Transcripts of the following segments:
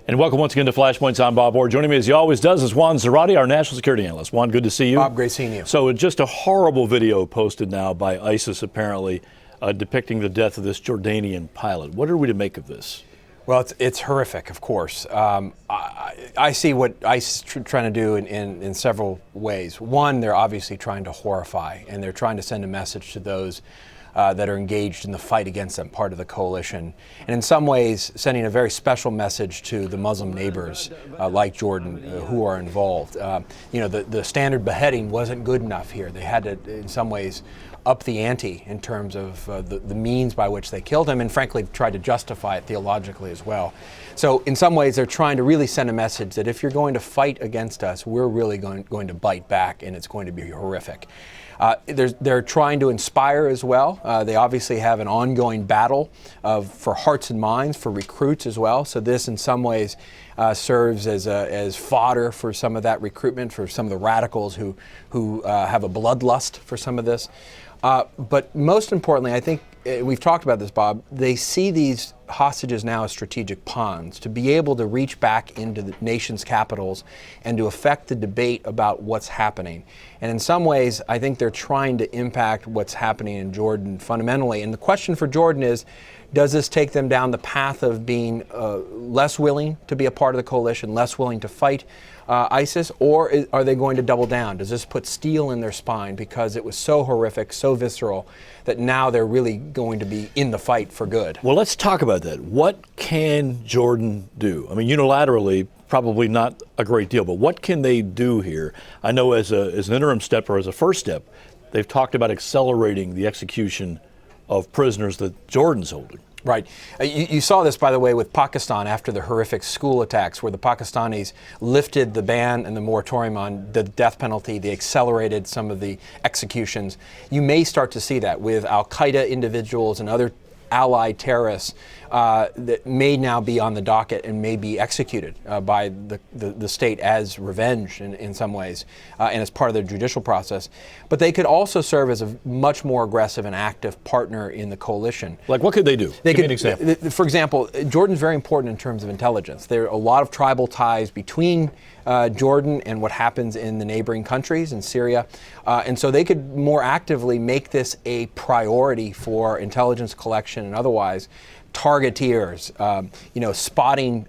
And welcome once again to Flashpoints. I'm Bob Orr. Joining me as he always does is Juan Zarate, our national security analyst. Juan, good to see you. Bob, great seeing you. So just a horrible video posted now by ISIS, apparently, depicting the death of this Jordanian pilot. What are we to make of this? Well, it's horrific, of course. I see what ISIS is trying to do in several ways. One, they're obviously trying to horrify, and they're trying to send a message to those that are engaged in the fight against them, part of the coalition. And in some ways, sending a very special message to the Muslim neighbors like Jordan who are involved. The standard beheading wasn't good enough here. They had to, in some ways, up the ante in terms of the means by which they killed him, and frankly tried to justify it theologically as well. So in some ways, they're trying to really send a message that if you're going to fight against us, we're really going to bite back, and it's going to be horrific. They're trying to inspire as well. They obviously have an ongoing battle for hearts and minds, for recruits as well. So this, in some ways, serves as fodder for some of that recruitment, for some of the radicals who have a bloodlust for some of this. But most importantly, I think we've talked about this, Bob. They see these hostages now as strategic pawns to be able to reach back into the nation's capitals and to affect the debate about what's happening. And in some ways, I think they're trying to impact what's happening in Jordan fundamentally. And the question for Jordan is, does this take them down the path of being less willing to be a part of the coalition, less willing to fight ISIS, or are they going to double down? Does this put steel in their spine because it was so horrific, so visceral, that now they're really going to be in the fight for good? Well, let's talk about that. What can Jordan do? I mean, unilaterally, probably not a great deal, but what can they do here? I know as an interim step or as a first step, they've talked about accelerating the execution of prisoners that Jordan's holding. Right. You saw this, by the way, with Pakistan after the horrific school attacks, where the Pakistanis lifted the ban and the moratorium on the death penalty. They accelerated some of the executions. You may start to see that with al-Qaeda individuals and other allied terrorists that may now be on the docket and may be executed by the state as revenge in some ways and as part of their judicial process. But they could also serve as a much more aggressive and active partner in the coalition. Like what could they do? Give me an example. For example, Jordan's very important in terms of intelligence. There are a lot of tribal ties between Jordan and what happens in the neighboring countries in Syria. And so they could more actively make this a priority for intelligence collection and otherwise, targeteers, spotting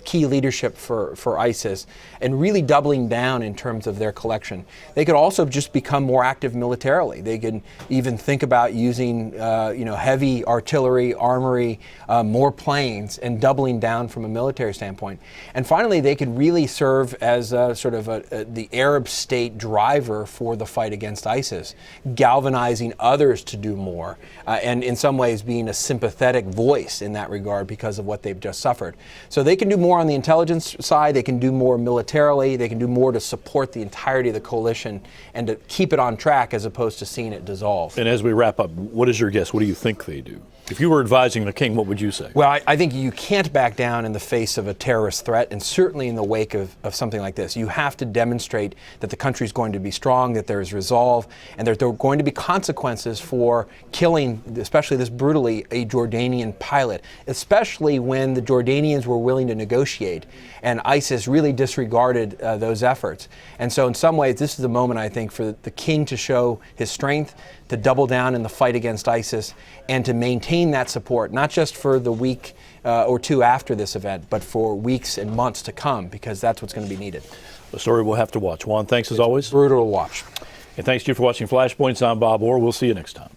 key leadership for ISIS, and really doubling down in terms of their collection. They could also just become more active militarily. They could even think about using, heavy artillery, armory, more planes, and doubling down from a military standpoint. And finally, they could really serve as the Arab state driver for the fight against ISIS, galvanizing others to do more, and in some ways being a sympathetic voice in that regard because of what they've just suffered. So they can do more on the intelligence side, they can do more militarily, they can do more to support the entirety of the coalition and to keep it on track as opposed to seeing it dissolve. And as we wrap up, what is your guess? What do you think they do? If you were advising the king, what would you say? Well, I think you can't back down in the face of a terrorist threat, and certainly in the wake of something like this. You have to demonstrate that the country is going to be strong, that there is resolve, and that there are going to be consequences for killing, especially this brutally, a Jordanian pilot, especially when the Jordanians were willing to negotiate, and ISIS really disregarded those efforts. And so in some ways, this is the moment, I think, for the king to show his strength, to double down in the fight against ISIS, and to maintain that support, not just for the week or two after this event, but for weeks and months to come, because that's what's going to be needed. A story we'll have to watch. Juan, thanks as always. Brutal to watch. And thanks to you for watching Flashpoints. I'm Bob Orr. We'll see you next time.